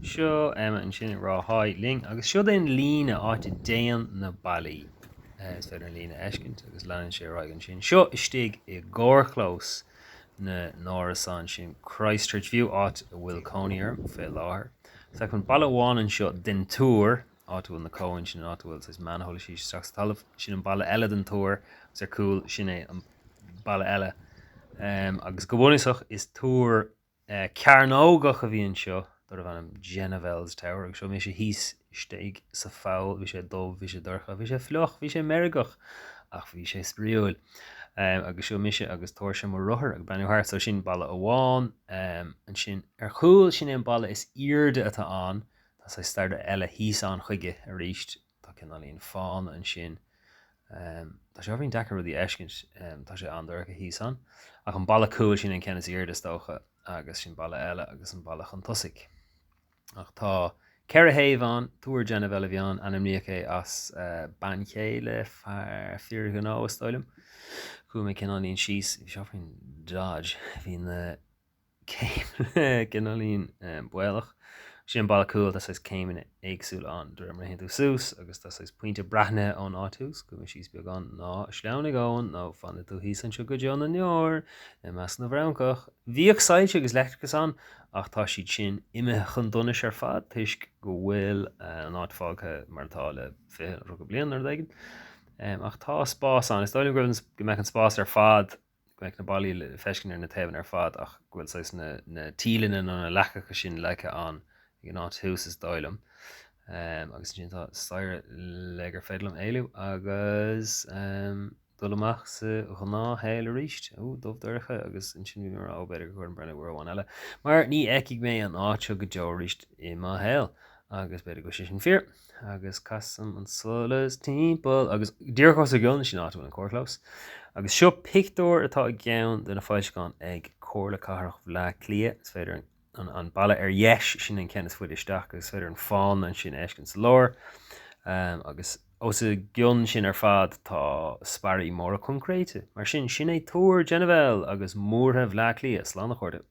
Seo an sin rá haid ling agus seo den lína áte déan na bailí is féidir lína eiscint agus leanann sé raigan sin. Seo istigh I gcarrchlós na n-árasán sin Christchurch View áit a bhfuil cóníar fé láthair. Tá chun balla bháin seo den túr áhfuil na cóin sin áhfuil is manhola sí strax talamh sin an balla eile den túr gus cool sin é an balla eile. Agus go bhfuineasach is túr cearnógach a bhíonn seo dar bhain Genevel's Tower agus seo mé sé híos steig sa fáil, bhí sé dómh, bhí sé dorcha, bhí sé fleoch, bhí sé merigach ach bhí sé spríúil. Agus seo mise agus tuair sem mar ruthair ag benúthart so sin balla amháin an sin ar chúil sin an balla is irde atá an tá sé starda eile híos an chuige a ríist tá cinálíon fáin an sin. Tá sé bhíon dechar rudí eiscint tá sé an dorcha híos an ach an balla cúil sin an ceannas irde tócha agus sin balla eile agus an balla chun tosaigh. Ach tá ceir a héamh an Túr Genevel a bhíán anam níocha as banchéile fear gan á stáilm. Cú mé cinálíon síos bhí seo faoin dodge hín cinálíon builach. Sin balla cool tá is céimine éagsúil an dúir mar hen tú sús agus tá is puinte brethne an átús go síos beag an ná sleanna gáin nó fanna tú hí san seo go deán an neor I meas na bhrancach. Bhíoh saite agus leictrachas an ach tá siad sin imime chun dunis ar fad tuisc go bhfuil an áitfáilcha martá le fé ru go blian ar daigen. Ach tá spás an is stáilm go mbeidh an spás ar fad go mbeidh na bailí feiscin ar na taobhann ar fad ach bhfuil sais na tílanna nó na lechacha sin leice an ag an áithús is dáilm. Agus sin tá stair le gur féidirlam éilú agus dul amach sa chuná héil a ríist dómh dúircha agus in sin bhí mar ábéidir go chuir an brenne bhháin eile. Mar ní eiceigh mé an áiteo go deo ríist I má héil agus beidir go sin fear agus casam an solas timppel agus díorchás a gceann sin áhfuil an ccarrchlós. Agus seo picúir atá ag gceann den na fáilscán ag cóirla cathrach Bhaile Cliath is féidir an balla ar dheis sin an ceannas fuid isteach agus féidir an fáin an sin eiscint sa lár. Agus os a gceann sin ar fad tá sparí móra concréite mar sin é Túr Genevel agus Múrtha Bhaile Cliath slán na chuirde.